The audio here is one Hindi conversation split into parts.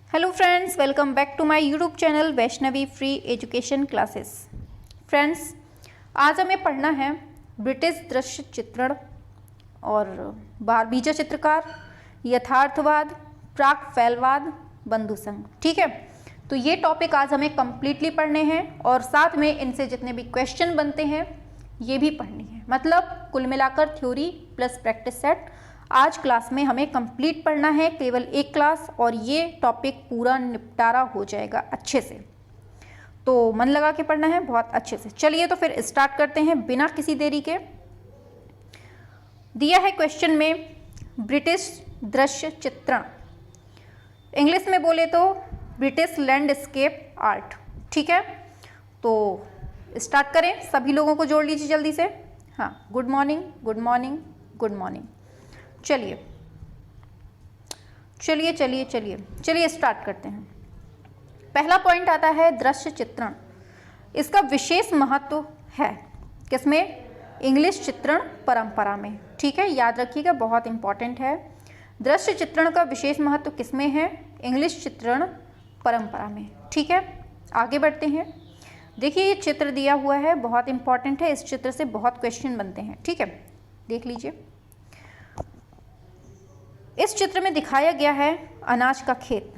Hello friends, welcome back to my YouTube channel Vaishnavi free education classes. Friends, आज हमें पढ़ना है ब्रिटिश दृश्य चित्रण और बीजा चित्रकार, यथार्थवाद, प्राक फैलवाद, बंधु संघ। ठीक है, तो ये टॉपिक आज हमें कम्प्लीटली पढ़ने हैं और साथ में इनसे जितने भी क्वेश्चन बनते हैं ये भी पढ़नी है। मतलब कुल मिलाकर थ्योरी प्लस प्रैक्टिस सेट आज क्लास में हमें कंप्लीट पढ़ना है, केवल एक क्लास, और ये टॉपिक पूरा निपटारा हो जाएगा अच्छे से। तो मन लगा के पढ़ना है बहुत अच्छे से। चलिए तो फिर स्टार्ट करते हैं बिना किसी देरी के। दिया है क्वेश्चन में ब्रिटिश दृश्य चित्रण, इंग्लिश में बोले तो ब्रिटिश लैंडस्केप आर्ट। ठीक है, तो स्टार्ट करें। सभी लोगों को जोड़ लीजिए जल्दी से। हाँ, good morning, good morning, good morning. चलिए चलिए चलिए चलिए चलिए स्टार्ट करते हैं। पहला पॉइंट आता है दृश्य चित्रण। इसका विशेष महत्व है किसमें? इंग्लिश चित्रण परंपरा में। ठीक है, याद रखिएगा, बहुत इंपॉर्टेंट है। दृश्य चित्रण का विशेष महत्व किसमें है? इंग्लिश चित्रण परंपरा में। ठीक है, आगे बढ़ते हैं। देखिए ये चित्र दिया हुआ है, बहुत इंपॉर्टेंट है। इस चित्र से बहुत क्वेश्चन बनते हैं। ठीक है, देख लीजिए। इस चित्र में दिखाया गया है अनाज का खेत,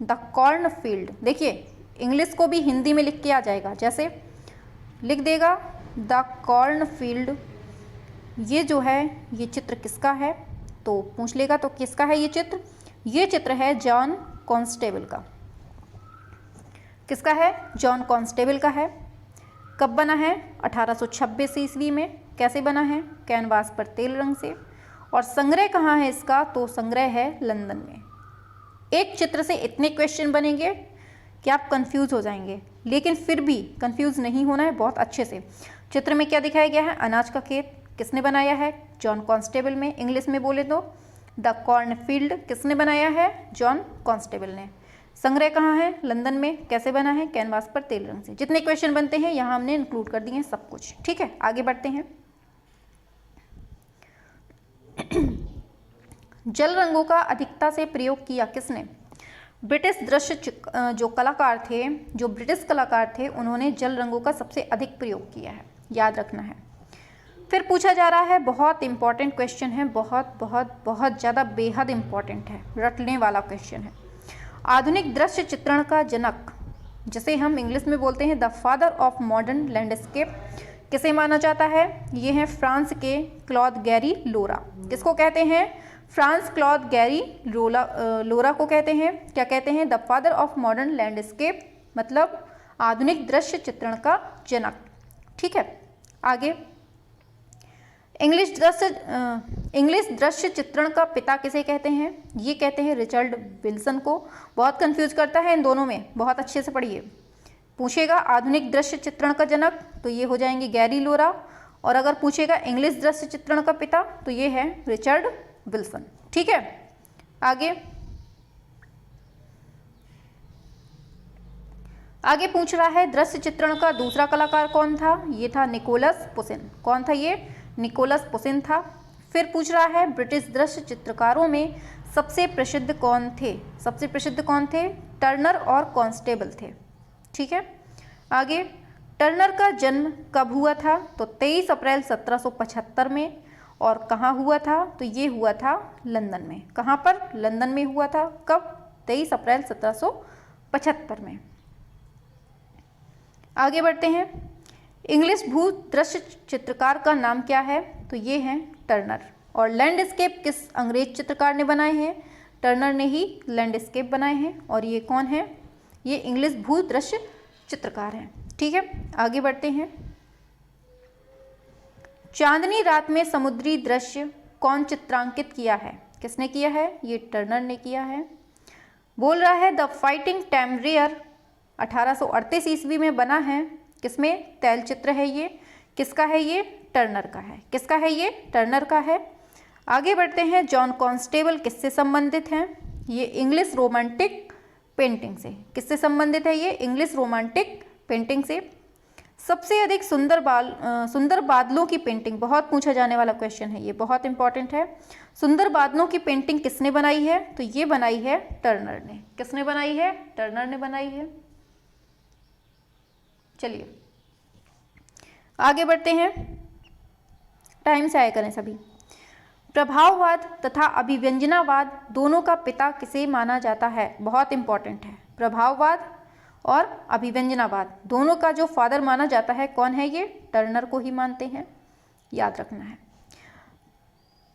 द कॉर्न फील्ड। देखिए इंग्लिश को भी हिंदी में लिख के आ जाएगा, जैसे लिख देगा द कॉर्न फील्ड। ये जो है ये चित्र किसका है? तो पूछ लेगा तो किसका है ये चित्र? ये चित्र है जॉन कॉन्स्टेबल का। किसका है? जॉन कॉन्स्टेबल का है। कब बना है? 1826 ईस्वी में। कैसे बना है? कैनवास पर तेल रंग से। और संग्रह कहाँ है इसका? तो संग्रह है लंदन में। एक चित्र से इतने क्वेश्चन बनेंगे कि आप कंफ्यूज हो जाएंगे, लेकिन फिर भी कंफ्यूज नहीं होना है बहुत अच्छे से। चित्र में क्या दिखाया गया है? अनाज का खेत। किसने बनाया है? जॉन कॉन्स्टेबल में। इंग्लिश में बोले तो द कॉर्न फील्ड। किसने बनाया है? जॉन कॉन्स्टेबल ने। संग्रह कहाँ है? लंदन में। कैसे बना है? कैनवास पर तेल रंग से। जितने क्वेश्चन बनते हैं यहाँ हमने इंक्लूड कर दिए हैं सब कुछ। ठीक है, आगे बढ़ते हैं। जल रंगों का अधिकता से प्रयोग किया किसने? ब्रिटिश दृश्य जो कलाकार थे, जो ब्रिटिश कलाकार थे, उन्होंने जल रंगों का सबसे अधिक प्रयोग किया है। याद रखना है। फिर पूछा जा रहा है, बहुत इंपॉर्टेंट क्वेश्चन है, बहुत बहुत बहुत ज़्यादा बेहद इंपॉर्टेंट है, रटने वाला क्वेश्चन है। आधुनिक दृश्य चित्रण का जनक, जिसे हम इंग्लिश में बोलते हैं the father of modern landscape, किसे माना जाता है? ये हैं फ्रांस के क्लॉद गैरी लोरा। किसको कहते हैं? फ्रांस क्लॉद गैरी लोरा को कहते हैं। क्या कहते हैं? The father of modern landscape, मतलब आधुनिक दृश्य चित्रण का जनक। ठीक है, आगे। इंग्लिश दृश्य चित्रण का पिता किसे कहते हैं? ये कहते हैं रिचर्ड विल्सन को। बहुत कंफ्यूज करता है इन दोनों में, बहुत अच्छे से पढ़िए। पूछेगा आधुनिक दृश्य चित्रण का जनक तो ये हो जाएंगे गैरी लोरा, और अगर पूछेगा इंग्लिश दृश्य चित्रण का पिता तो ये है रिचर्ड विल्सन। ठीक है, आगे पूछ रहा है दृश्य चित्रण का दूसरा कलाकार कौन था? ये था निकोलस पुसिन। कौन था ये? निकोलस पुसिन था। फिर पूछ रहा है ब्रिटिश दृश्य चित्रकारों में सबसे प्रसिद्ध कौन थे? सबसे प्रसिद्ध कौन थे? टर्नर और कॉन्स्टेबल थे। ठीक है, आगे। टर्नर का जन्म कब हुआ था? तो 23 अप्रैल 1775 में। और कहाँ हुआ था? तो ये हुआ था लंदन में। कहाँ पर? लंदन में हुआ था। कब? 23 अप्रैल 1775 में। आगे बढ़ते हैं। इंग्लिश भू दृश्य चित्रकार का नाम क्या है? तो ये हैं टर्नर। और लैंडस्केप किस अंग्रेज चित्रकार ने बनाए हैं? टर्नर ने ही लैंडस्केप बनाए हैं। और ये कौन है? ये इंग्लिश भू दृश्य चित्रकार हैं। ठीक है, आगे बढ़ते हैं। चांदनी रात में समुद्री दृश्य कौन चित्रांकित किया है? किसने किया है? ये टर्नर ने किया है। बोल रहा है द फाइटिंग टैमरेयर 1838 ईस्वी में बना है। किसमें? तैल चित्र है ये। किसका है ये? टर्नर का है। किसका है ये? टर्नर का है। आगे बढ़ते हैं। जॉन कॉन्स्टेबल किससे संबंधित हैं? ये इंग्लिश रोमांटिक पेंटिंग से। किससे संबंधित है ये? इंग्लिश रोमांटिक पेंटिंग से। सबसे अधिक सुंदर बादलों की पेंटिंग, बहुत पूछा जाने वाला क्वेश्चन है ये, बहुत इंपॉर्टेंट है। सुंदर बादलों की पेंटिंग किसने बनाई है? तो ये बनाई है टर्नर ने। किसने बनाई है? टर्नर ने बनाई है। चलिए आगे बढ़ते हैं, टाइम से आया करें सभी। प्रभाववाद तथा अभिव्यंजनावाद दोनों का पिता किसे माना जाता है? बहुत इंपॉर्टेंट है। प्रभाववाद और अभिव्यंजनावाद दोनों का जो फादर माना जाता है कौन है? ये टर्नर को ही मानते हैं, याद रखना है।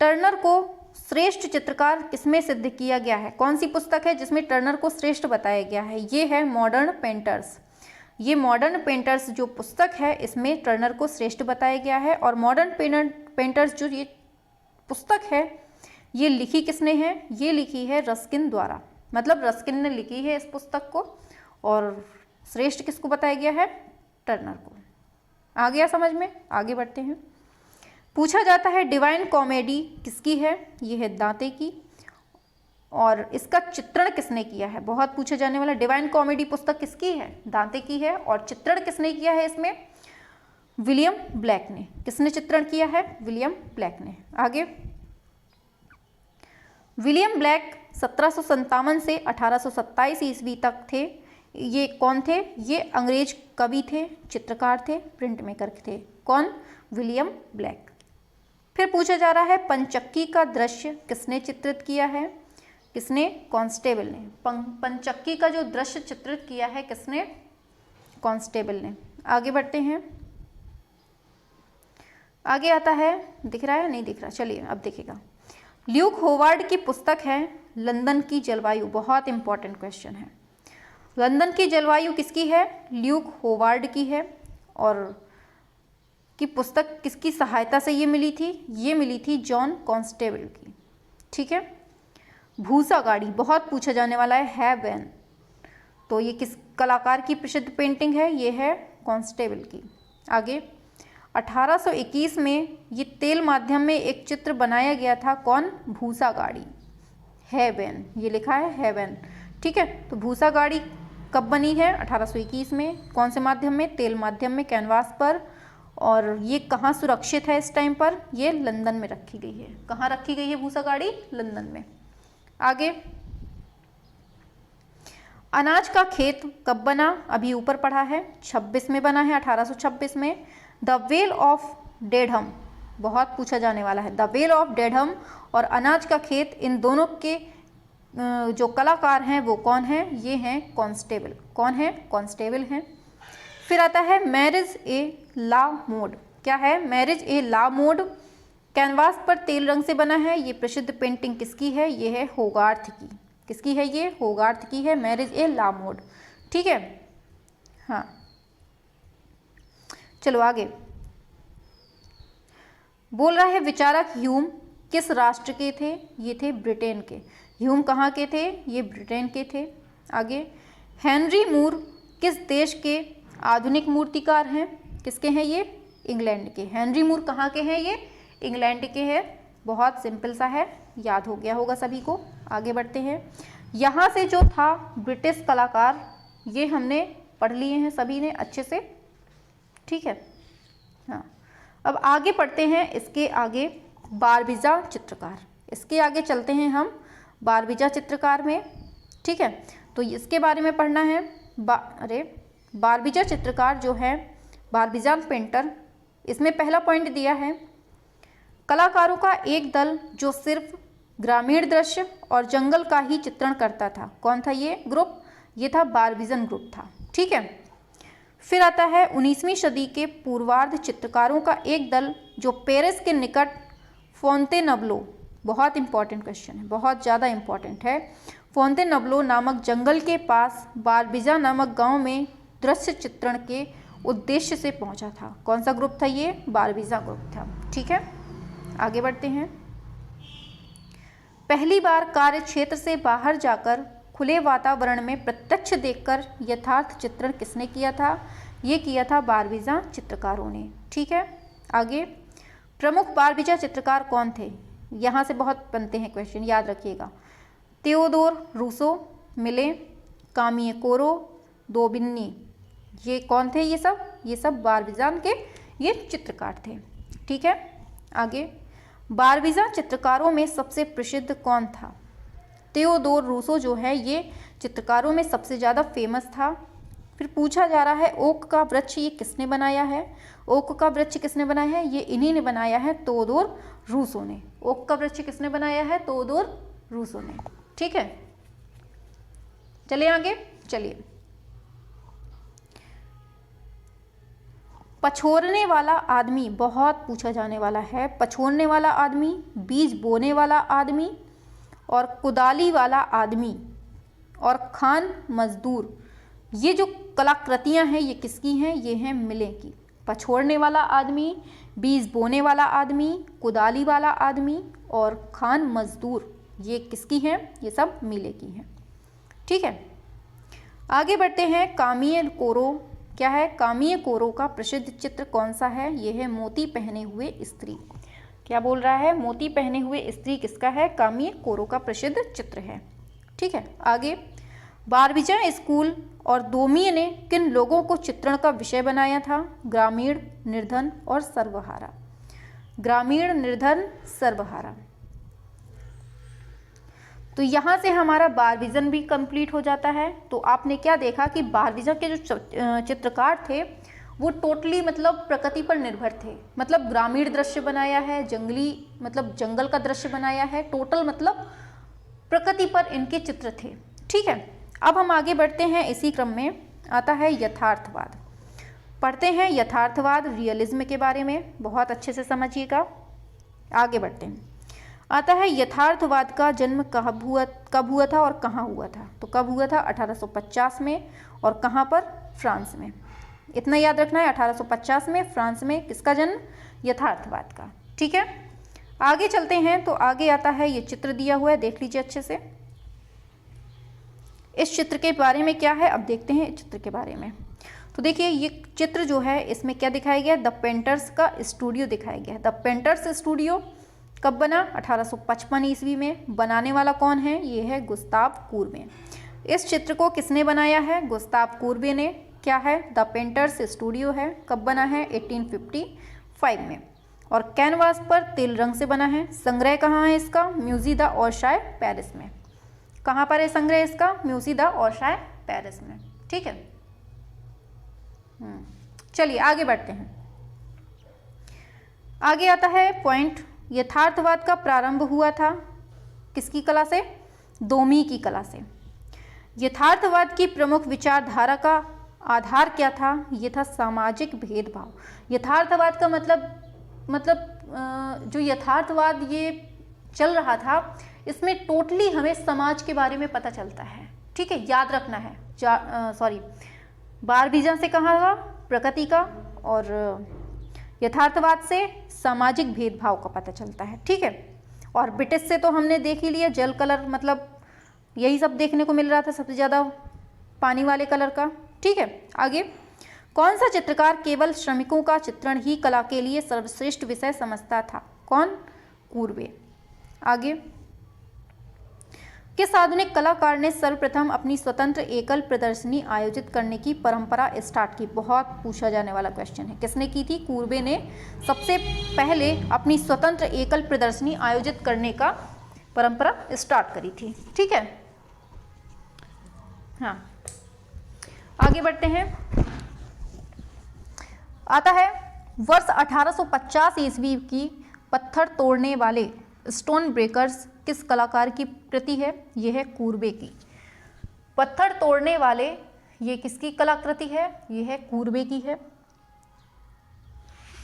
टर्नर को श्रेष्ठ चित्रकार किसमें सिद्ध किया गया है? कौन सी पुस्तक है जिसमें टर्नर को श्रेष्ठ बताया गया है? ये है मॉडर्न पेंटर्स। ये मॉडर्न पेंटर्स जो पुस्तक है इसमें टर्नर को श्रेष्ठ बताया गया है। और मॉडर्न पेंटर्स जो ये पुस्तक है ये लिखी किसने है? ये लिखी है रस्किन द्वारा, मतलब रस्किन ने लिखी है इस पुस्तक को, और श्रेष्ठ किसको बताया गया है? टर्नर को। आ गया समझ में? आगे बढ़ते हैं। पूछा जाता है डिवाइन कॉमेडी किसकी है? ये है दांते की, और इसका चित्रण किसने किया है? बहुत पूछा जाने वाला। डिवाइन कॉमेडी पुस्तक किसकी है? दांते की है। और चित्रण किसने किया है इसमें? विलियम ब्लैक ने। किसने चित्रण किया है? विलियम ब्लैक ने। आगे, विलियम ब्लैक 1757 से 1827 ईस्वी तक थे। ये कौन थे? ये अंग्रेज कवि थे, चित्रकार थे, प्रिंट मेकर थे। कौन? William black. फिर पूछा जा रहा है पंचक्की का दृश्य किसने चित्रित किया है? किसने? कांस्टेबल ने। पंचक्की का जो दृश्य चित्रित किया है किसने? कांस्टेबल ने। आगे बढ़ते हैं। आगे आता है, दिख रहा है? नहीं दिख रहा, चलिए अब दिखेगा। ल्यूक होवार्ड की पुस्तक है लंदन की जलवायु। बहुत इंपॉर्टेंट क्वेश्चन है। लंदन की जलवायु किसकी है? ल्यूक होवार्ड की है। और की पुस्तक किसकी सहायता से ये मिली थी? ये मिली थी जॉन कांस्टेबल की। ठीक है। भूसा गाड़ी बहुत पूछा जाने वाला है वैन। तो ये किस कलाकार की प्रसिद्ध पेंटिंग है? ये है कांस्टेबल की। आगे, 1821 में ये तेल माध्यम में एक चित्र बनाया गया था। कौन? भूसा गाड़ी, हेवन, ये लिखा है हेवन। ठीक है। तो भूसा गाड़ी कब बनी है? 1821 में। कौन से माध्यम में? तेल माध्यम में, कैनवास पर। और ये कहाँ सुरक्षित है इस टाइम पर? ये लंदन में रखी गई है। कहाँ रखी गई है भूसा गाड़ी? लंदन में। आगे, अनाज का खेत कब बना? अभी ऊपर पढ़ा है, 26 में बना है, 1826 में। द वेल ऑफ डेढ़म बहुत पूछा जाने वाला है। द वेल ऑफ डेढ़म और अनाज का खेत, इन दोनों के जो कलाकार हैं वो कौन हैं? ये हैं कांस्टेबल। कौन है? कांस्टेबल हैं। फिर आता है मैरिज ए ला मोड। क्या है? मैरिज ए ला मोड कैनवास पर तेल रंग से बना है। ये प्रसिद्ध पेंटिंग किसकी है? ये है होगार्थ की। किसकी है? ये होगार्थ की है, मैरिज ए ला मोड। ठीक है। हाँ, चलो आगे। बोल रहा है विचारक ह्यूम किस राष्ट्र के थे? ये थे ब्रिटेन के। ह्यूम कहाँ के थे? ये ब्रिटेन के थे। आगे, हेनरी मूर किस देश के आधुनिक मूर्तिकार हैं? किसके हैं ये? इंग्लैंड के। हेनरी मूर कहाँ के हैं? ये इंग्लैंड के हैं। बहुत सिंपल सा है, याद हो गया होगा सभी को। आगे बढ़ते हैं। यहाँ से जो था ब्रिटिश कलाकार, ये हमने पढ़ लिए हैं सभी ने अच्छे से। ठीक है। हाँ, अब आगे पढ़ते हैं। इसके आगे बारबीजा चित्रकार, इसके आगे चलते हैं हम बारबीजा चित्रकार में। ठीक है। तो इसके बारे में पढ़ना है। बारबीजा चित्रकार जो है, बारबीजा पेंटर, इसमें पहला पॉइंट दिया है कलाकारों का एक दल जो सिर्फ ग्रामीण दृश्य और जंगल का ही चित्रण करता था। कौन था ये ग्रुप? ये था बारबीजन ग्रुप था। ठीक है। फिर आता है 19वीं सदी के पूर्वार्ध चित्रकारों का एक दल जो पेरिस के निकट फोंतेनब्लो, बहुत इंपॉर्टेंट क्वेश्चन है, बहुत ज़्यादा इंपॉर्टेंट है। फोंतेनब्लो नामक जंगल के पास बारबीजा नामक गांव में दृश्य चित्रण के उद्देश्य से पहुंचा था। कौन सा ग्रुप था ये? बारबीजा ग्रुप था। ठीक है। आगे बढ़ते हैं। पहली बार कार्य क्षेत्र से बाहर जाकर खुले वातावरण में प्रत्यक्ष देखकर यथार्थ चित्रण किसने किया था? ये किया था बारबीजा चित्रकारों ने। ठीक है। आगे, प्रमुख बारबीजा चित्रकार कौन थे? यहाँ से बहुत बनते हैं क्वेश्चन, याद रखिएगा। थियोडोर रूसो, मिले, कामिये कोरो, दोबिन्नी, ये कौन थे ये सब बारबीजान के ये चित्रकार थे। ठीक है, आगे बारबीजान चित्रकारों में सबसे प्रसिद्ध कौन था? थियोडोर रूसो जो है ये चित्रकारों में सबसे ज़्यादा फेमस था। फिर पूछा जा रहा है ओक का वृक्ष ये किसने बनाया है? ओक का वृक्ष किसने बनाया है? ये इन्हीं ने बनाया है, थियोडोर रूसो ने। ओक का वृक्ष किसने बनाया है? थियोडोर रूसो ने। ठीक है, चलिए आगे। चलिए, पछोरने वाला आदमी बहुत पूछा जाने वाला है। पछोरने वाला आदमी, बीज बोने वाला आदमी और कुदाली वाला आदमी और खान मजदूर, ये जो कलाकृतियां हैं ये किसकी हैं? ये हैं मिले की। पछोरने वाला आदमी, बीज बोने वाला आदमी, कुदाली वाला आदमी और खान मजदूर, ये किसकी हैं? ये सब मिले की हैं। ठीक है, आगे बढ़ते हैं। कामीय कोरो क्या है? कामीय कोरो का प्रसिद्ध चित्र कौन सा है? ये है मोती पहने हुए स्त्री। क्या बोल रहा है? मोती पहने हुए स्त्री किसका है? कामीय कोरो का प्रसिद्ध चित्र है। ठीक है, आगे बारबीजान स्कूल और दोमिय ने किन लोगों को चित्रण का विषय बनाया था? ग्रामीण, निर्धन और सर्वहारा। ग्रामीण, निर्धन, सर्वहारा। तो यहाँ से हमारा बारबीजान भी कंप्लीट हो जाता है। तो आपने क्या देखा कि बारबीजान के जो चित्रकार थे वो टोटली मतलब प्रकृति पर निर्भर थे। मतलब ग्रामीण दृश्य बनाया है, जंगली मतलब जंगल का दृश्य बनाया है, टोटल मतलब प्रकृति पर इनके चित्र थे। ठीक है, अब हम आगे बढ़ते हैं। इसी क्रम में आता है यथार्थवाद। पढ़ते हैं यथार्थवाद, रियलिज्म के बारे में, बहुत अच्छे से समझिएगा। आगे बढ़ते हैं। आता है यथार्थवाद का जन्म कब हुआ था और कहाँ हुआ था? तो कब हुआ था? 1850 में। और कहाँ पर? फ्रांस में। इतना याद रखना है, 1850 में फ्रांस में किसका जन्म? यथार्थवाद का। ठीक है, आगे चलते हैं। तो आगे आता है, ये चित्र दिया हुआ है, देख लीजिए अच्छे से। इस चित्र के बारे में क्या है, अब देखते हैं इस चित्र के बारे में। तो देखिए ये चित्र जो है इसमें क्या दिखाया गया? द पेंटर्स का स्टूडियो दिखाया गया है। द पेंटर्स स्टूडियो कब बना? 1855 ईस्वी में। बनाने वाला कौन है? ये है गुस्ताव कुरबे। इस चित्र को किसने बनाया है? गुस्ताव कुरबे ने। क्या है? द पेंटर्स स्टूडियो है। कब बना है? 1855 में। और कैनवास पर तेल रंग से बना है। संग्रह कहाँ है इसका? म्यूजी द ओरशाय, पेरिस में। कहाँ पर है संग्रह इसका? म्यूजी द ओरशाय, पेरिस में। ठीक है, चलिए आगे बढ़ते हैं। आगे आता है पॉइंट, यथार्थवाद का प्रारंभ हुआ था किसकी कला से? दोमी की कला से। यथार्थवाद की प्रमुख विचारधारा का आधार क्या था? ये था सामाजिक भेदभाव। यथार्थवाद का मतलब जो यथार्थवाद ये चल रहा था इसमें टोटली हमें समाज के बारे में पता चलता है। ठीक है, याद रखना है। बारबीजान से कहाँ था? प्रकृति का, और यथार्थवाद से सामाजिक भेदभाव का पता चलता है। ठीक है, और ब्रिटिश से तो हमने देख ही लिया, जल कलर, मतलब यही सब देखने को मिल रहा था सबसे ज़्यादा, पानी वाले कलर का। ठीक है, आगे कौन सा चित्रकार केवल श्रमिकों का चित्रण ही कला के लिए सर्वश्रेष्ठ विषय समझता था? कौन? कुरबे। आगे किस आधुनिक कलाकार ने सर्वप्रथम अपनी स्वतंत्र एकल प्रदर्शनी आयोजित करने की परंपरा स्टार्ट की? बहुत पूछा जाने वाला क्वेश्चन है। किसने की थी? कुरबे ने सबसे पहले अपनी स्वतंत्र एकल प्रदर्शनी आयोजित करने का परंपरा स्टार्ट करी थी। ठीक है, हाँ आगे बढ़ते हैं। आता है वर्ष 1850 ईस्वी की पत्थर तोड़ने वाले स्टोन ब्रेकर्स किस कलाकार की कृति है? यह है कुरबे की। पत्थर तोड़ने वाले ये किसकी कलाकृति है? यह है कुरबे की है।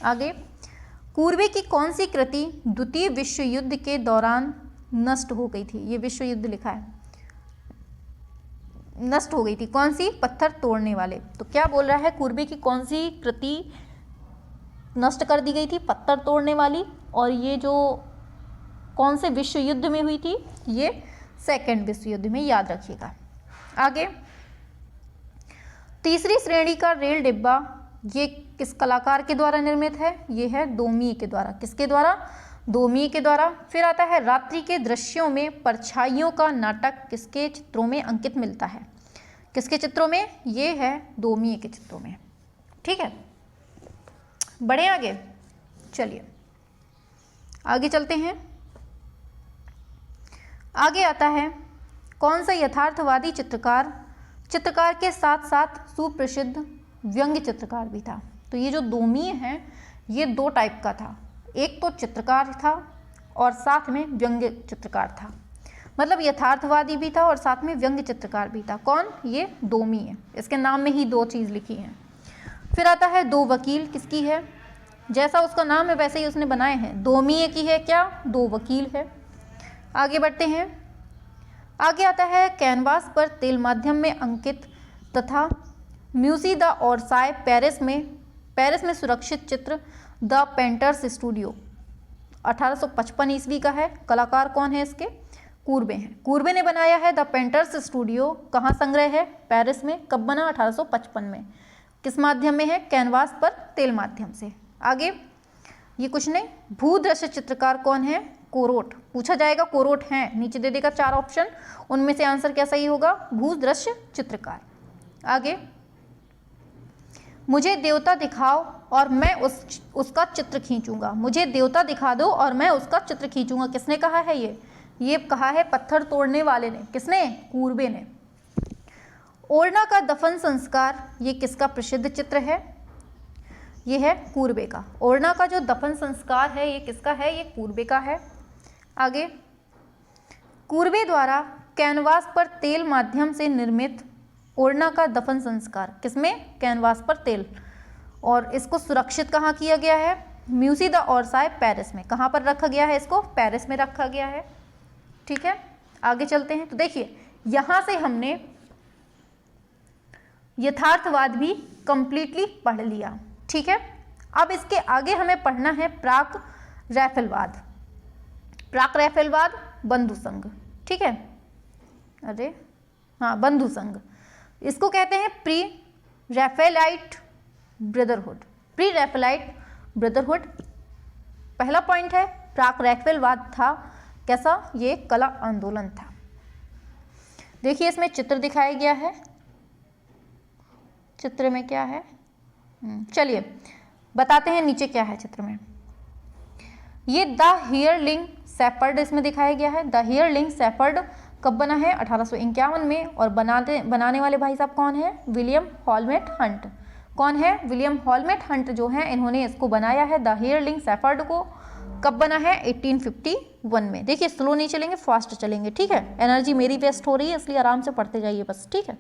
आगे कुरबे की कौन सी कृति द्वितीय विश्व युद्ध के दौरान नष्ट हो गई थी? ये विश्व युद्ध लिखा है, नष्ट हो गई थी। कौन सी? पत्थर तोड़ने वाले। तो क्या बोल रहा है? कुरबे की कौन सी कृति नष्ट कर दी गई थी? पत्थर तोड़ने वाली। और ये जो कौन से विश्व युद्ध में हुई थी? ये सेकेंड विश्व युद्ध में, याद रखिएगा। आगे तीसरी श्रेणी का रेल डिब्बा ये किस कलाकार के द्वारा निर्मित है? ये है दोमी के द्वारा। किसके द्वारा? दोमी के द्वारा। फिर आता है रात्रि के दृश्यों में परछाइयों का नाटक किसके चित्रों में अंकित मिलता है? किसके चित्रों में? ये है दोमीय के चित्रों में। ठीक है, बढ़े आगे, चलिए आगे चलते हैं। आगे आता है कौन सा यथार्थवादी चित्रकार के साथ साथ सुप्रसिद्ध व्यंग्य चित्रकार भी था। तो ये जो दोमीय है ये दो टाइप का था, एक तो चित्रकार था और साथ में व्यंग्य चित्रकार था, मतलब यथार्थवादी भी था और साथ में व्यंग्य चित्रकार भी था। कौन? ये दोमीय, इसके नाम में ही दो चीज़ लिखी हैं। फिर आता है दो वकील, किसकी है? जैसा उसका नाम है वैसे ही उसने बनाए हैं, दोमीय की है क्या? दो वकील है। आगे बढ़ते हैं। आगे आता है कैनवास पर तेल माध्यम में अंकित तथा म्यूसी द ओरसाय पेरिस में सुरक्षित चित्र द पेंटर्स स्टूडियो 1855 ईस्वी का है। कलाकार कौन है इसके? कूर्बे हैं। कूर्बे ने बनाया है द पेंटर्स स्टूडियो। कहाँ संग्रह है? पेरिस में। कब बना? 1855 में। किस माध्यम में है? कैनवास पर तेल माध्यम से। आगे ये कुछ नहीं, भूदृश्य चित्रकार कौन है? कोरोट। पूछा जाएगा कोरोट हैं, नीचे दे देगा 4 ऑप्शन, उनमें से आंसर क्या सही होगा? भूदृश्य चित्रकार। आगे मुझे देवता दिखाओ और मैं उसका चित्र खींचूंगा। मुझे देवता दिखा दो और मैं उसका चित्र खींचूंगा। किसने कहा है ये कहा है पत्थर तोड़ने वाले ने। किसने? कूर्बे ने। ओरना का दफन संस्कार, ये किसका प्रसिद्ध चित्र है? ये है कूर्बे का। ओरना का जो दफन संस्कार है ये किसका है? ये कूर्बे का है। आगे कूर्बे द्वारा कैनवास पर तेल माध्यम से निर्मित ओरना का दफन संस्कार, किसमें? कैनवास पर तेल। और इसको सुरक्षित कहाँ किया गया है? म्यूसी द ओरसाय पेरिस में। कहाँ पर रखा गया है इसको? पेरिस में रखा गया है। ठीक है, आगे चलते हैं। तो देखिए यहाँ से हमने यथार्थवाद भी कंप्लीटली पढ़ लिया। ठीक है, अब इसके आगे हमें पढ़ना है प्राक रैफलवाद। प्राक रैफलवाद बंधु संघ। ठीक है, अरे हाँ, बंधु संघ, इसको कहते हैं प्री रैफेलाइट ब्रदरहुड। प्री रैफेलाइट ब्रदरहुड पहला पॉइंट है। प्राक रैफेलवाद था कैसा? ये कला आंदोलन था। देखिए इसमें चित्र दिखाया गया है, चित्र में क्या है? चलिए बताते हैं नीचे क्या है चित्र में। ये द हियरलिंग शेफर्ड इसमें दिखाया गया है। द हियरलिंग शेफर्ड कब बना है? 1851 में। और बनाने वाले भाई साहब कौन है? William Holman Hunt. कौन है? विलियम हॉलमेट हंट जो है, इन्होंने इसको बनाया है द हियरलिंग शेफर्ड को। कब बना है? 1851 में। देखिए स्लो नहीं चलेंगे, फास्ट चलेंगे। ठीक है, एनर्जी मेरी वेस्ट हो रही है इसलिए आराम से पढ़ते जाइए बस। ठीक है,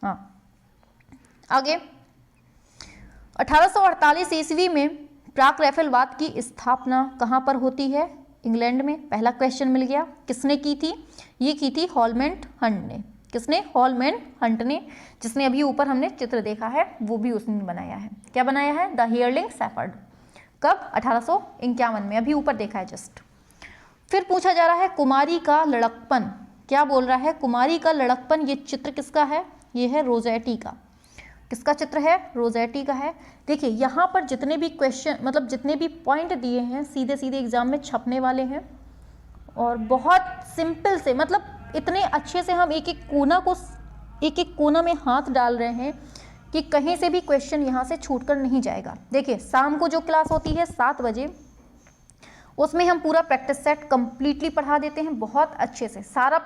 हाँ आगे 1848 ईस्वी में प्राक रैफेलवाद की स्थापना कहाँ पर होती है? इंग्लैंड में। पहला क्वेश्चन मिल गया। किसने की थी? ये की थी हॉलमेट हंट ने। किसने? हॉलमेट हंट ने, जिसने अभी ऊपर हमने चित्र देखा है वो भी उसने बनाया है। क्या बनाया है? The hireling shepherd. कब? 1851 में, अभी ऊपर देखा है जस्ट। फिर पूछा जा रहा है कुमारी का लड़कपन। क्या बोल रहा है? कुमारी का लड़कपन। ये चित्र किसका है? ये है रोजेटी का। किसका चित्र है? रोजेटी का है। देखिए यहाँ पर जितने भी क्वेश्चन, मतलब जितने भी पॉइंट दिए हैं सीधे सीधे एग्जाम में छपने वाले हैं और बहुत सिंपल से, मतलब इतने अच्छे से हम एक एक कोना में हाथ डाल रहे हैं कि कहीं से भी क्वेश्चन यहाँ से छूट कर नहीं जाएगा। देखिए शाम को जो क्लास होती है 7 बजे, उसमें हम पूरा प्रैक्टिस सेट कंप्लीटली पढ़ा देते हैं बहुत अच्छे से। सारा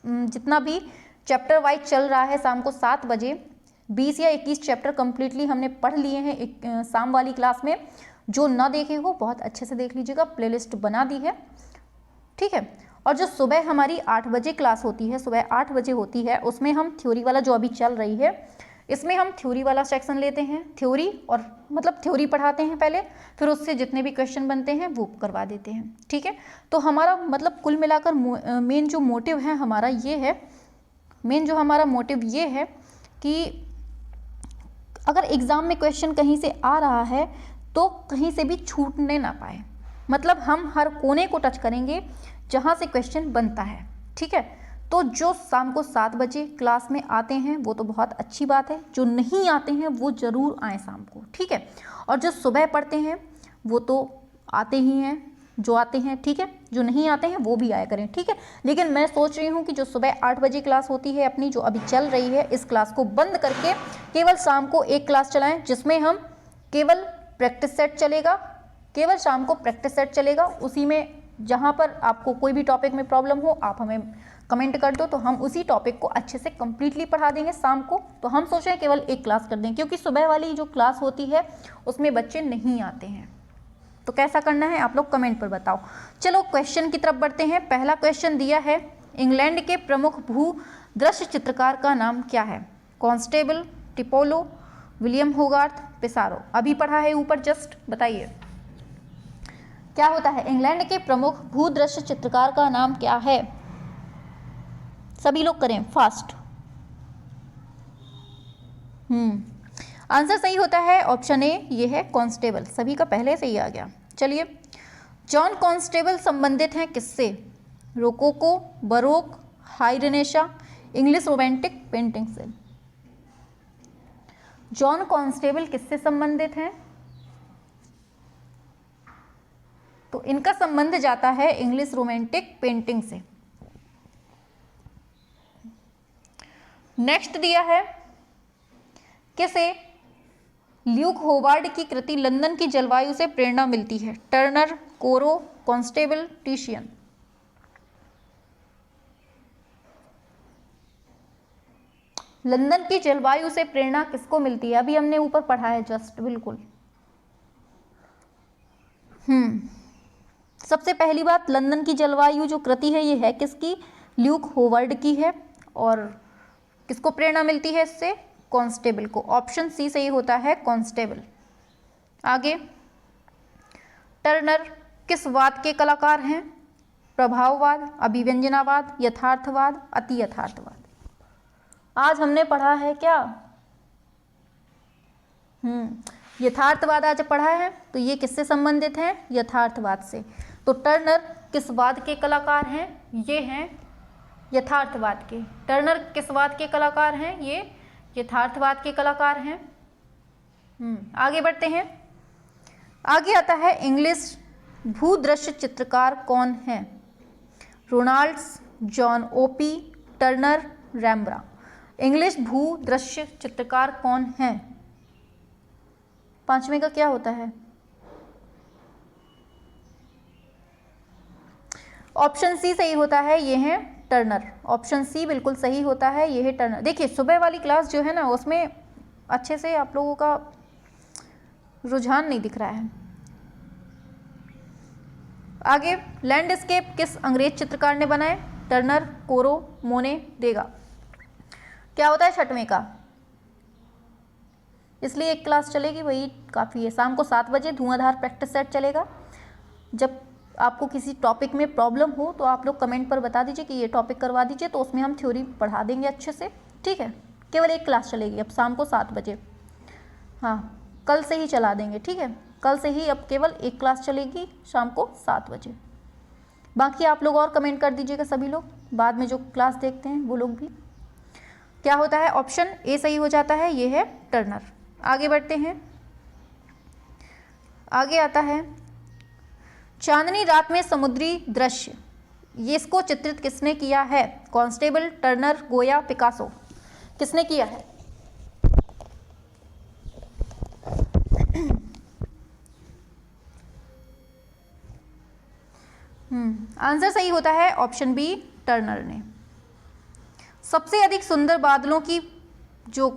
जितना भी चैप्टर वाइज चल रहा है शाम को 7 बजे 20 या 21 चैप्टर कंप्लीटली हमने पढ़ लिए हैं एक शाम वाली क्लास में। जो ना देखे हो बहुत अच्छे से देख लीजिएगा, प्लेलिस्ट बना दी है। ठीक है, और जो सुबह हमारी 8 बजे क्लास होती है, सुबह 8 बजे होती है, उसमें हम थ्योरी वाला जो अभी चल रही है, इसमें हम थ्योरी वाला सेक्शन लेते हैं। थ्योरी और मतलब थ्योरी पढ़ाते हैं पहले, फिर उससे जितने भी क्वेश्चन बनते हैं वो करवा देते हैं। ठीक है, तो हमारा मतलब कुल मिलाकर मेन जो मोटिव है हमारा ये है, मेन जो हमारा मोटिव ये है कि अगर एग्ज़ाम में क्वेश्चन कहीं से आ रहा है तो कहीं से भी छूटने ना पाए। मतलब हम हर कोने को टच करेंगे जहाँ से क्वेश्चन बनता है। ठीक है, तो जो शाम को 7 बजे क्लास में आते हैं वो तो बहुत अच्छी बात है, जो नहीं आते हैं वो ज़रूर आएँ शाम को। ठीक है, और जो सुबह पढ़ते हैं वो तो आते ही हैं, जो आते हैं। ठीक है, जो नहीं आते हैं वो भी आया करें, ठीक है। लेकिन मैं सोच रही हूँ कि जो सुबह 8 बजे क्लास होती है अपनी, जो अभी चल रही है, इस क्लास को बंद करके केवल शाम को एक क्लास चलाएं, जिसमें हम केवल प्रैक्टिस सेट चलेगा, केवल शाम को प्रैक्टिस सेट चलेगा। उसी में जहाँ पर आपको कोई भी टॉपिक में प्रॉब्लम हो आप हमें कमेंट कर दो, तो हम उसी टॉपिक को अच्छे से कंप्लीटली पढ़ा देंगे शाम को। तो हम सोच रहे हैं केवल एक क्लास कर दें, क्योंकि सुबह वाली जो क्लास होती है उसमें बच्चे नहीं आते हैं। तो कैसा करना है आप लोग कमेंट पर बताओ। चलो क्वेश्चन की तरफ बढ़ते हैं। पहला क्वेश्चन दिया है, इंग्लैंड के प्रमुख भू दृश्य चित्रकार का नाम क्या है? Constable, Tiepolo, William Hogarth, Pissarro. अभी पढ़ा है ऊपर जस्ट, बताइए क्या होता है? इंग्लैंड के प्रमुख भूदृश्य चित्रकार का नाम क्या है? सभी लोग करें फास्ट। आंसर सही होता है ऑप्शन ए, ये है कॉन्स्टेबल। सभी का पहले से ही आ गया। चलिए, जॉन कॉन्स्टेबल संबंधित हैं किससे? Rococo, baroque, high Renaissance, English romantic painting से। जॉन कॉन्स्टेबल किससे संबंधित हैं? तो इनका संबंध जाता है इंग्लिश रोमांटिक पेंटिंग से। नेक्स्ट दिया है, किसे ल्यूक होवार्ड की कृति लंदन की जलवायु से प्रेरणा मिलती है? टर्नर, कोरो, कॉन्स्टेबल, टिशियन। लंदन की जलवायु से प्रेरणा किसको मिलती है? अभी हमने ऊपर पढ़ा है जस्ट, बिल्कुल। सबसे पहली बात, लंदन की जलवायु जो कृति है ये है किसकी? ल्यूक होवार्ड की है। और किसको प्रेरणा मिलती है इससे? कॉन्स्टेबल को। ऑप्शन सी सही होता है, कॉन्स्टेबल। आगे, टर्नर किस वाद के कलाकार हैं? प्रभाववाद, अभिव्यंजनावाद, यथार्थवाद, अति यथार्थवाद। आज हमने पढ़ा है क्या? यथार्थवाद आज पढ़ा है। तो ये किससे संबंधित है? यथार्थवाद से। तो टर्नर किस वाद के कलाकार हैं? ये हैं यथार्थवाद के। टर्नर किस वाद के कलाकार हैं? ये यथार्थवाद के कलाकार हैं। आगे बढ़ते हैं। आगे आता है, इंग्लिश भूदृश्य चित्रकार कौन है? Reynolds, John Opie, Turner, Rembrandt. English भूदृश्य चित्रकार कौन है? पांचवें का क्या होता है? ऑप्शन सी सही होता है, ये है टर्नर। ऑप्शन सी बिल्कुल सही होता है, ये है टर्नर। देखिए, सुबह वाली क्लास जो है ना, उसमें अच्छे से आप लोगों का रुझान नहीं दिख रहा है। आगे, लैंडस्केप किस अंग्रेज चित्रकार ने बनाए? टर्नर, कोरो, मोने, देगा। क्या होता है छठवें का? इसलिए एक क्लास चलेगी, वही काफ़ी है। शाम को 7 बजे धुआंधार प्रैक्टिस सेट चलेगा। जब आपको किसी टॉपिक में प्रॉब्लम हो तो आप लोग कमेंट पर बता दीजिए कि ये टॉपिक करवा दीजिए, तो उसमें हम थ्योरी पढ़ा देंगे अच्छे से, ठीक है। केवल एक क्लास चलेगी अब शाम को 7 बजे। हाँ, कल से ही चला देंगे, ठीक है। कल से ही अब केवल एक क्लास चलेगी शाम को 7 बजे। बाकी आप लोग और कमेंट कर दीजिएगा सभी लोग, बाद में जो क्लास देखते हैं वो लोग भी। क्या होता है? ऑप्शन ए सही हो जाता है, ये है टर्नर। आगे बढ़ते हैं। आगे आता है, चांदनी रात में समुद्री दृश्य, ये इसको चित्रित किसने किया है? कॉन्स्टेबल, टर्नर, गोया, पिकासो। किसने किया है? आंसर सही होता है ऑप्शन बी, टर्नर ने। सबसे अधिक सुंदर बादलों की जो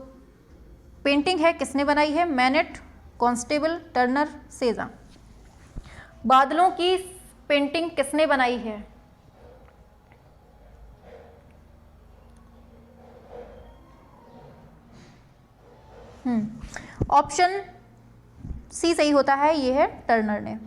पेंटिंग है किसने बनाई है? Manet, Constable, Turner, Cezanne. बादलों की पेंटिंग किसने बनाई है? ऑप्शन सी सही होता है, ये है टर्नर ने।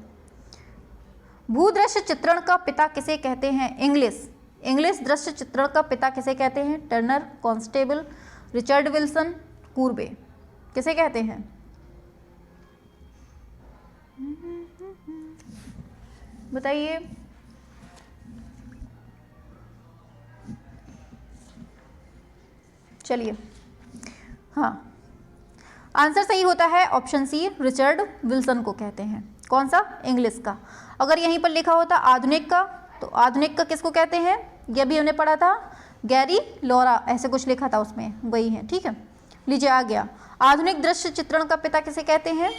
भूदृश्य चित्रण का पिता किसे कहते हैं? इंग्लिश दृश्य चित्रण का पिता किसे कहते हैं? Turner, Constable, Richard Wilson, Courbet. किसे कहते हैं? बताइए। चलिए, हाँ, आंसर सही होता है ऑप्शन सी, रिचर्ड विल्सन को कहते हैं। कौन सा? इंग्लिश का। अगर यहीं पर लिखा होता आधुनिक का, तो आधुनिक का किसको कहते हैं, ये भी हमने पढ़ा था, गैरी लोरा ऐसे कुछ लिखा था उसमें, वही है। ठीक है, लीजिए आ गया। आधुनिक दृश्य चित्रण का पिता किसे कहते हैं?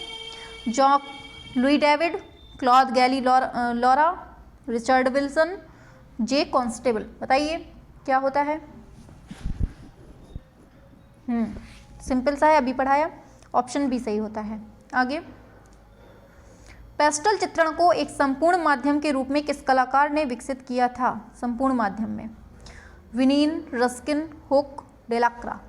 जॉन लुई डेविड, क्लॉद गैली लोरा, रिचर्ड विल्सन, जे कॉन्स्टेबल। बताइए क्या होता है? सिंपल सा है, अभी पढ़ाया। ऑप्शन बी सही होता है। आगे, पेस्टल चित्रण को एक संपूर्ण माध्यम के रूप में किस कलाकार ने विकसित किया था? संपूर्ण माध्यम में विनीन, रस्किन, हुक, डेलाक्रा।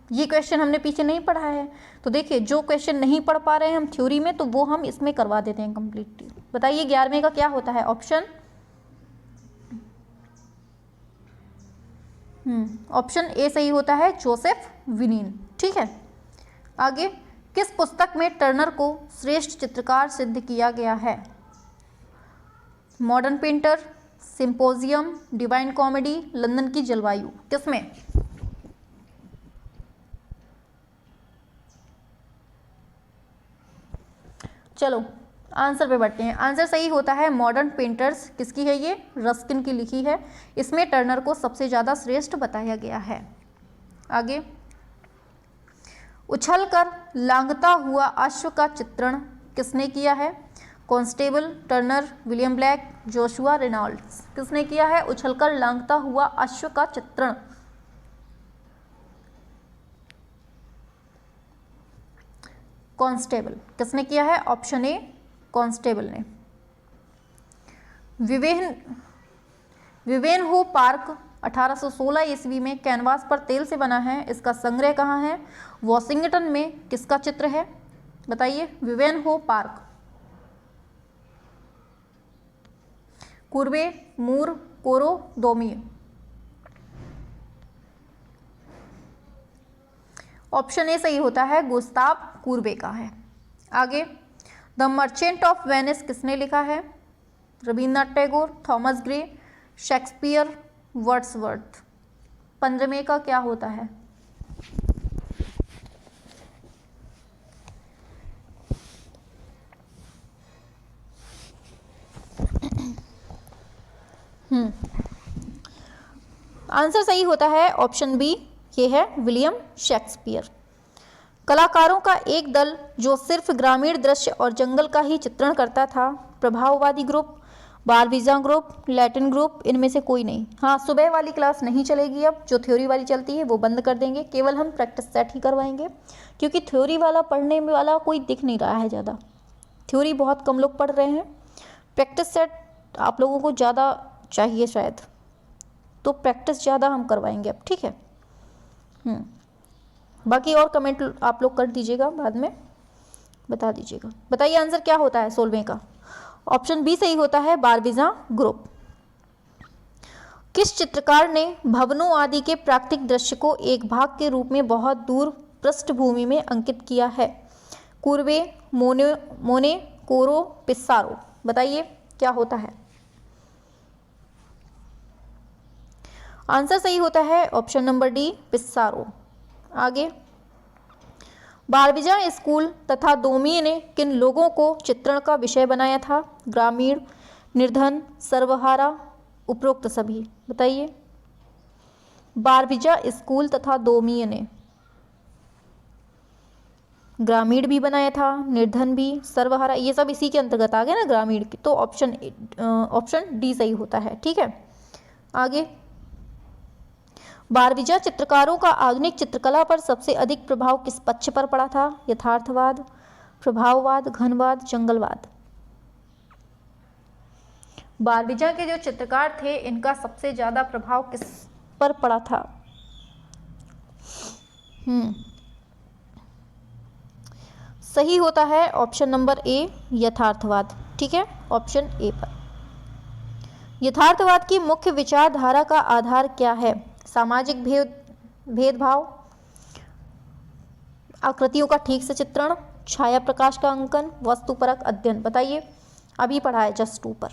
ये क्वेश्चन हमने पीछे नहीं पढ़ा है, तो देखिए जो क्वेश्चन नहीं पढ़ पा रहे हैं हम थ्योरी में, तो वो हम इसमें करवा देते हैं कंप्लीटली। बताइए 11वें का क्या होता है? ऑप्शन ए सही होता है, जोसेफ विनीन। ठीक है, आगे, किस पुस्तक में टर्नर को श्रेष्ठ चित्रकार सिद्ध किया गया है? Modern painter, symposium, divine comedy, London की जलवायु। किसमें? चलो आंसर पे बढ़ते हैं। आंसर सही होता है मॉडर्न पेंटर्स। किसकी है ये? रस्किन की लिखी है। इसमें टर्नर को सबसे ज़्यादा श्रेष्ठ बताया गया है। आगे, उछलकर लांघता हुआ अश्व का चित्रण किसने किया है? Constable, Turner, William black, Joshua Reynolds. किसने किया है उछलकर लांघता हुआ अश्व का चित्रण? कॉन्स्टेबल। किसने किया है? ऑप्शन ए, कॉन्स्टेबल ने। विवेनहो पार्क 1816 ईस्वी में कैनवास पर तेल से बना है। इसका संग्रह कहाँ है? वॉशिंगटन में। किसका चित्र है? बताइए। विवेनहो पार्क, कुर्बे, मूर, कोरो, दोमिए। ऑप्शन ए सही होता है, गुस्ताव कुर्बे का है। आगे, द मर्चेंट ऑफ वेनिस किसने लिखा है? Rabindranath Tagore, Thomas Gray, Shakespeare, Wordsworth. 15वें का क्या होता है? आंसर सही होता है ऑप्शन बी, ये है विलियम शेक्सपियर। कलाकारों का एक दल जो सिर्फ ग्रामीण दृश्य और जंगल का ही चित्रण करता था। प्रभाववादी ग्रुप, बारबीजा ग्रुप, लैटिन ग्रुप। इनमें से कोई नहीं। हाँ, सुबह वाली क्लास नहीं चलेगी, अब जो थ्योरी वाली चलती है वो बंद कर देंगे। केवल हम प्रैक्टिस सेट ही करवाएंगे, क्योंकि थ्योरी वाला पढ़ने में वाला कोई दिख नहीं रहा है ज़्यादा। थ्योरी बहुत कम लोग पढ़ रहे हैं, प्रैक्टिस सेट आप लोगों को ज़्यादा चाहिए शायद, तो प्रैक्टिस ज़्यादा हम करवाएंगे अब। ठीक है, बाकी और कमेंट आप लोग कर दीजिएगा, बाद में बता दीजिएगा। बताइए आंसर क्या होता है 16वें का? ऑप्शन बी सही होता है, बारबीजा ग्रुप। किस चित्रकार ने भवनों आदि के प्राकृतिक दृश्य को एक भाग के रूप में बहुत दूर पृष्ठभूमि में अंकित किया है? कुर्बे, मोने, कोरो, पिसारो। बताइए क्या होता है? आंसर सही होता है ऑप्शन नंबर डी, पिसारो। आगे, बारबीजा स्कूल तथा दोमिए ने किन लोगों को चित्रण का विषय बनाया था? ग्रामीण, निर्धन, सर्वहारा, उपरोक्त सभी। बताइए। बारबीजा स्कूल तथा दोमिए ने ग्रामीण भी बनाया था, निर्धन भी, सर्वहारा, ये सब इसी के अंतर्गत आ गया ना ग्रामीण की, तो ऑप्शन डी सही होता है। ठीक है, आगे, बारबीजा चित्रकारों का आधुनिक चित्रकला पर सबसे अधिक प्रभाव किस पक्ष पर पड़ा था? यथार्थवाद, प्रभाववाद, घनवाद, जंगलवाद। बारबीजा के जो चित्रकार थे इनका सबसे ज्यादा प्रभाव किस पर पड़ा था? सही होता है ऑप्शन नंबर ए, यथार्थवाद। ठीक है, ऑप्शन ए पर। यथार्थवाद की मुख्य विचारधारा का आधार क्या है? सामाजिक भेदभाव, आकृतियों का ठीक से चित्रण, छाया प्रकाश का अंकन, वस्तुपरक अध्ययन। बताइए, अभी पढ़ा है जस्ट ऊपर।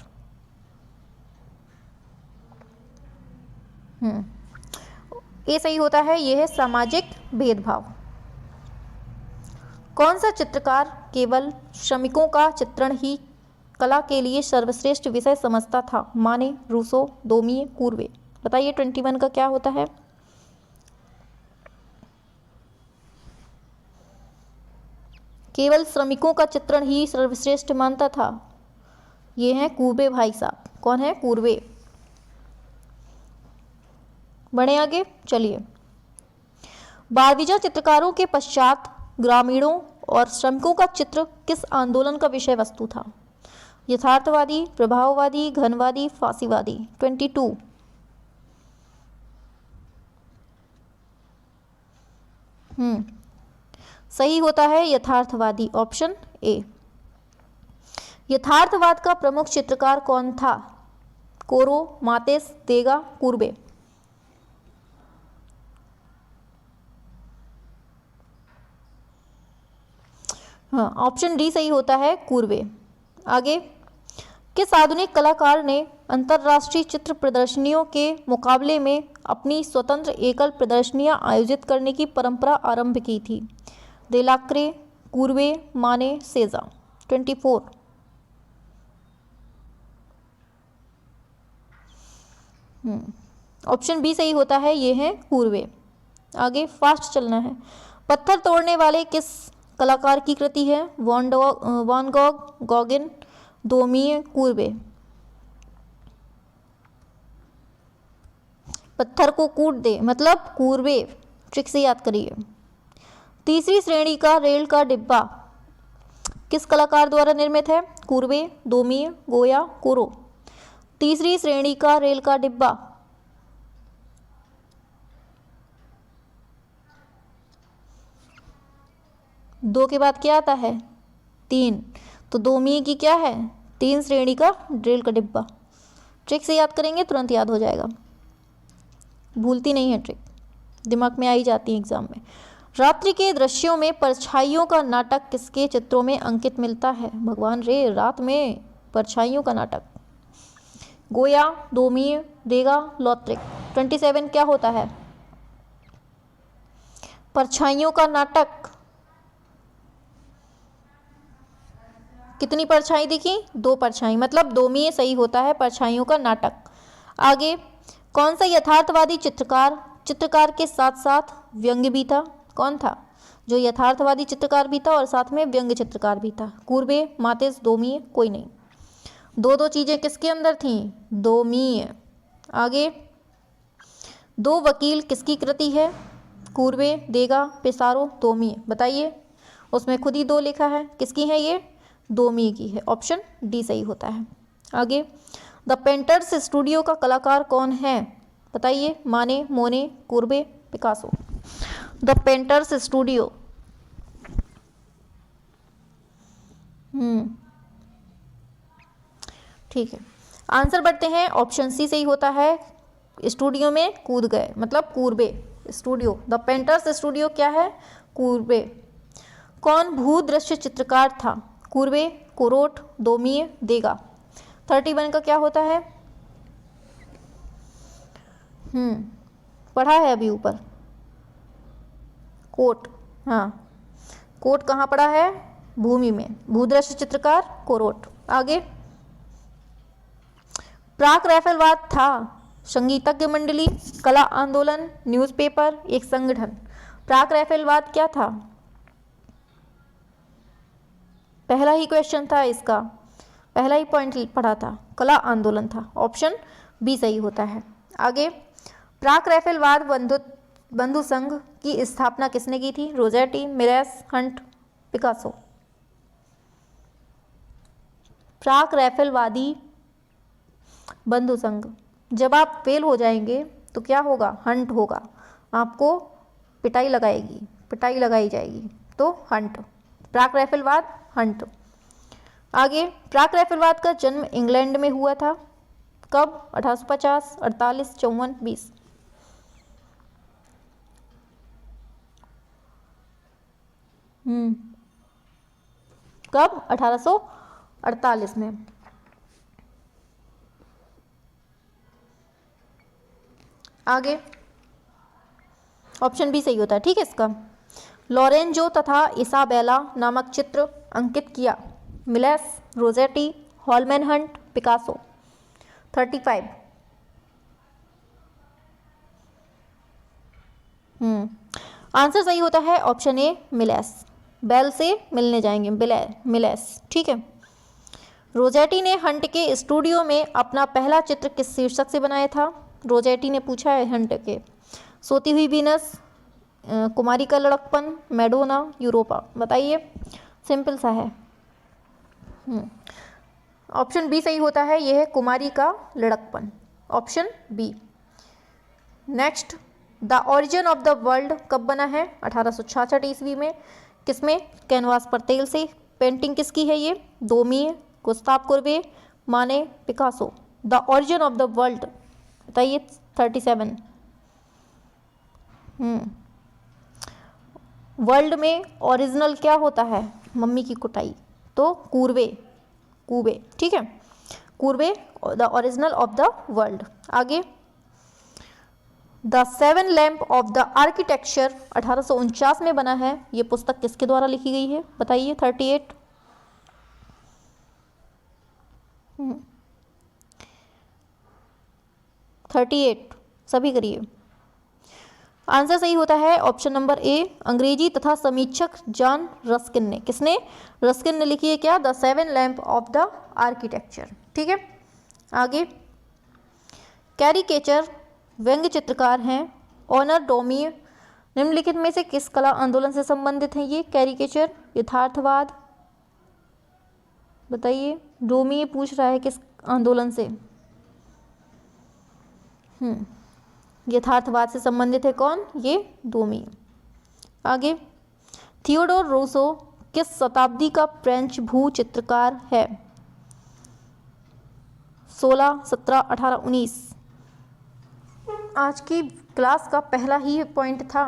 ये सही होता है, यह है सामाजिक भेदभाव। कौन सा चित्रकार केवल श्रमिकों का चित्रण ही कला के लिए सर्वश्रेष्ठ विषय समझता था? माने, रूसो, डोमिए, कुर्वे। बताइए 21 का क्या होता है? केवल श्रमिकों का चित्रण ही सर्वश्रेष्ठ मानता था। ये हैं कुर्वे भाई साहब। कौन है? कुर्वे। बढ़े आगे, चलिए। 12वीं चित्रकारों के पश्चात ग्रामीणों और श्रमिकों का चित्र किस आंदोलन का विषय वस्तु था? यथार्थवादी, प्रभाववादी, घनवादी, फासीवादी। 22। सही होता है यथार्थवादी, ऑप्शन ए। यथार्थवाद का प्रमुख चित्रकार कौन था? कोरो, मातेस, देगा, कुर्वे। हाँ, ऑप्शन डी सही होता है, कुर्वे। आगे, किस आधुनिक कलाकार ने अंतर्राष्ट्रीय चित्र प्रदर्शनियों के मुकाबले में अपनी स्वतंत्र एकल प्रदर्शनियां आयोजित करने की परंपरा आरंभ की थी? देलाक्रे, कुर्वे, माने, सेजा। 24। ऑप्शन बी सही होता है, ये है कुर्वे। आगे, फास्ट चलना है। पत्थर तोड़ने वाले किस कलाकार की कृति है? वान गॉग, गॉगिन, डोमिए, कुर्वे। पत्थर को कूट दे मतलब कुर्वे। ट्रिक से याद करिए। तीसरी श्रेणी का रेल का डिब्बा किस कलाकार द्वारा निर्मित है? कुर्वे, डोमिए, गोया, कोरो। तीसरी श्रेणी का रेल का डिब्बा। दो के बाद क्या आता है? 3। तो डोमिए की क्या है? 3 श्रेणी का रेल का डिब्बा। ट्रिक से याद करेंगे तुरंत याद हो जाएगा, भूलती नहीं है ट्रिक, दिमाग में आई जाती है एग्जाम में। रात्रि के दृश्यों में परछाइयों का नाटक किसके चित्रों में अंकित मिलता है? भगवान रे, रात में परछाइयों का नाटक। गोया, डोमिए, देगा, लौत्रिक। 27 क्या होता है? परछाइयों का नाटक। कितनी परछाई दिखी? 2 परछाई, मतलब डोमिए सही होता है, परछाइयों का नाटक। आगे, कौन सा यथार्थवादी चित्रकार के साथ साथ व्यंग्य भी था? कौन था जो यथार्थवादी चित्रकार भी था और साथ में व्यंग्य चित्रकार भी था? कुर्वे, मातेस, डोमिए, कोई नहीं। दो चीजें किसके अंदर थीं? डोमिए। आगे, 2 वकील किसकी कृति है? कुर्वे, देगा, पिसारो, डोमिए। बताइए, उसमें खुद ही 2 लिखा है, किसकी है ये? डोमिए की है, ऑप्शन डी सही होता है। आगे, द पेंटर्स स्टूडियो का कलाकार कौन है? बताइए, माने, मोने, Kurve, Picasso. The painters studio. ठीक है, आंसर बढ़ते हैं। ऑप्शन सी सही होता है, स्टूडियो में कूद गए, मतलब Kurve studio. The painters studio क्या है? कुर्वे। कौन भूदृश्य चित्रकार था? कुर्वे, कोरोट, डोमिए, देगा। 31 का क्या होता है? पढ़ा है अभी ऊपर, कोट। हाँ, कोट कहाँ पड़ा है? भूमि में। भूदृश्य चित्रकार कोरोट। आगे, प्राक रैफलवाद था संगीतज्ञ मंडली, कला आंदोलन, न्यूज़पेपर, एक संगठन। प्राक रैफलवाद क्या था? पहला ही क्वेश्चन था इसका, पहला ही पॉइंट पढ़ा था, कला आंदोलन था, ऑप्शन बी सही होता है। आगे, प्राक रैफलवाद बंधु संघ की स्थापना किसने की थी? Rossetti, Millais, Hunt, Picasso. प्राक रैफलवादी बंधु संघ। जब आप फेल हो जाएंगे तो क्या होगा? हंट होगा, आपको पिटाई लगाई जाएगी, तो हंट। प्राक रैफलवाद, हंट। आगे, प्राक रैफलवाद का जन्म इंग्लैंड में हुआ था, कब? 1850, 48, 54, 20। कब? 1848 में। आगे, ऑप्शन बी सही होता है, ठीक है इसका। लॉरेंजो तथा इसाबेला नामक चित्र अंकित किया? Millais, Rossetti, Holman Hunt, Picasso. 35। Answer सही होता है ऑप्शन ए, मिलेस। बेल से मिलने जाएंगे, मिलेस, ठीक है। रोजेटी ने हंट के स्टूडियो में अपना पहला चित्र किस शीर्षक से बनाया था? रोजेटी ने पूछा है हंट के। सोती हुई वीनस, कुमारी का लड़कपन, मैडोना, यूरोपा। बताइए, सिंपल सा है। ऑप्शन बी सही होता है, यह है कुमारी का लड़कपन, option B. Next, the origin of the world कब बना है? 1866 ईस्वी में। किसमें? कैनवास पर तेल से। पेंटिंग किसकी है ये? दोमी, गुस्ताव कुर्बे, माने, Picasso. The origin of the world, बताइए। 37। वर्ल्ड में ओरिजिनल क्या होता है? मम्मी की कुटाई, तो कूबे, ठीक है। Courbet the original of the world. आगे, the seven lamp of the architecture 1849 में बना है। ये पुस्तक किसके द्वारा लिखी गई है? बताइए। 38। 38 सभी करिए। आंसर सही होता है ऑप्शन नंबर ए, अंग्रेजी तथा समीक्षक जॉन रस्किन ने। किसने? रस्किन ने लिखी है क्या? The seven lamp of the architecture, ठीक है। आगे, कैरिकेचर व्यंग्य चित्रकार हैं ऑनर डोमी। निम्नलिखित में से किस कला आंदोलन से संबंधित हैं ये? कैरिकेचर, यथार्थवाद, बताइए। डोमी पूछ रहा है किस आंदोलन से? यथार्थवाद से संबंधित है। कौन? ये डोमी। आगे, थियोडोर रूसो किस शताब्दी का फ्रेंच भू चित्रकार है? 16, 17, 18, 19। आज की क्लास का पहला ही पॉइंट था।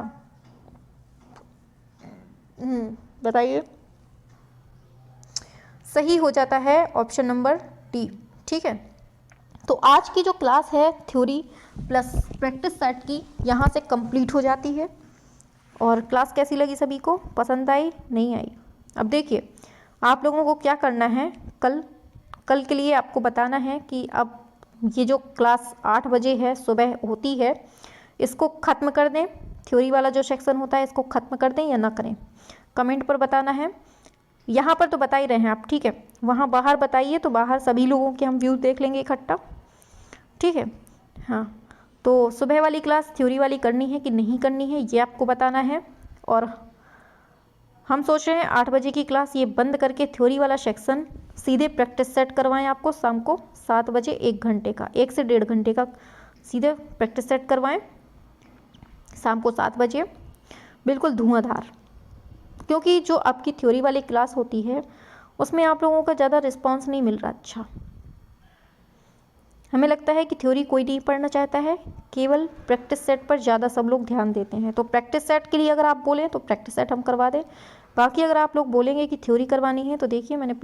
बताइए। सही हो जाता है ऑप्शन नंबर डी, ठीक है। तो आज की जो क्लास है थ्योरी प्लस प्रैक्टिस सेट की, यहाँ से कंप्लीट हो जाती है। और क्लास कैसी लगी सभी को? पसंद आई? नहीं आई? अब देखिए, आप लोगों को क्या करना है, कल के लिए आपको बताना है कि अब ये जो क्लास 8 बजे है सुबह होती है, इसको ख़त्म कर दें। थ्योरी वाला जो सेक्शन होता है इसको ख़त्म कर दें या ना करें, कमेंट पर बताना है। यहाँ पर तो बता ही रहे हैं आप, ठीक है। वहाँ बाहर बताइए, तो बाहर सभी लोगों के हम व्यू देख लेंगे इकट्ठा, ठीक है। हाँ, तो सुबह वाली क्लास थ्योरी वाली करनी है कि नहीं करनी है, ये आपको बताना है। और हम सोच रहे हैं 8 बजे की क्लास ये बंद करके थ्योरी वाला सेक्शन सीधे प्रैक्टिस सेट करवाएं आपको शाम को 7 बजे, 1 घंटे का, 1 से 1.5 घंटे का सीधे प्रैक्टिस सेट करवाएं शाम को 7 बजे, बिल्कुल धुआंधार। क्योंकि जो आपकी थ्योरी वाली क्लास होती है उसमें आप लोगों का ज़्यादा रिस्पांस नहीं मिल रहा अच्छा। हमें लगता है कि थ्योरी कोई नहीं पढ़ना चाहता है, केवल प्रैक्टिस सेट पर ज़्यादा सब लोग ध्यान देते हैं। तो प्रैक्टिस सेट के लिए अगर आप बोलें तो प्रैक्टिस सेट हम करवा दें। बाकी अगर आप लोग बोलेंगे कि थ्योरी करवानी है तो देखिए, मैंने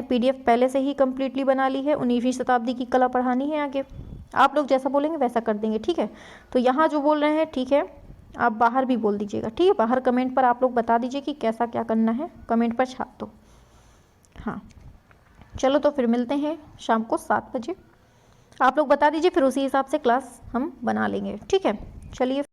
PDF पहले से ही कम्प्लीटली बना ली है। 19वीं शताब्दी की कला पढ़ानी है आगे। आप लोग जैसा बोलेंगे वैसा कर देंगे, ठीक है। तो यहाँ जो बोल रहे हैं, ठीक है, आप बाहर भी बोल दीजिएगा, ठीक है। बाहर कमेंट पर आप लोग बता दीजिए कि कैसा क्या करना है, कमेंट पर छाप दो। हाँ, चलो तो फिर मिलते हैं शाम को 7 बजे। आप लोग बता दीजिए, फिर उसी हिसाब से क्लास हम बना लेंगे, ठीक है। चलिए।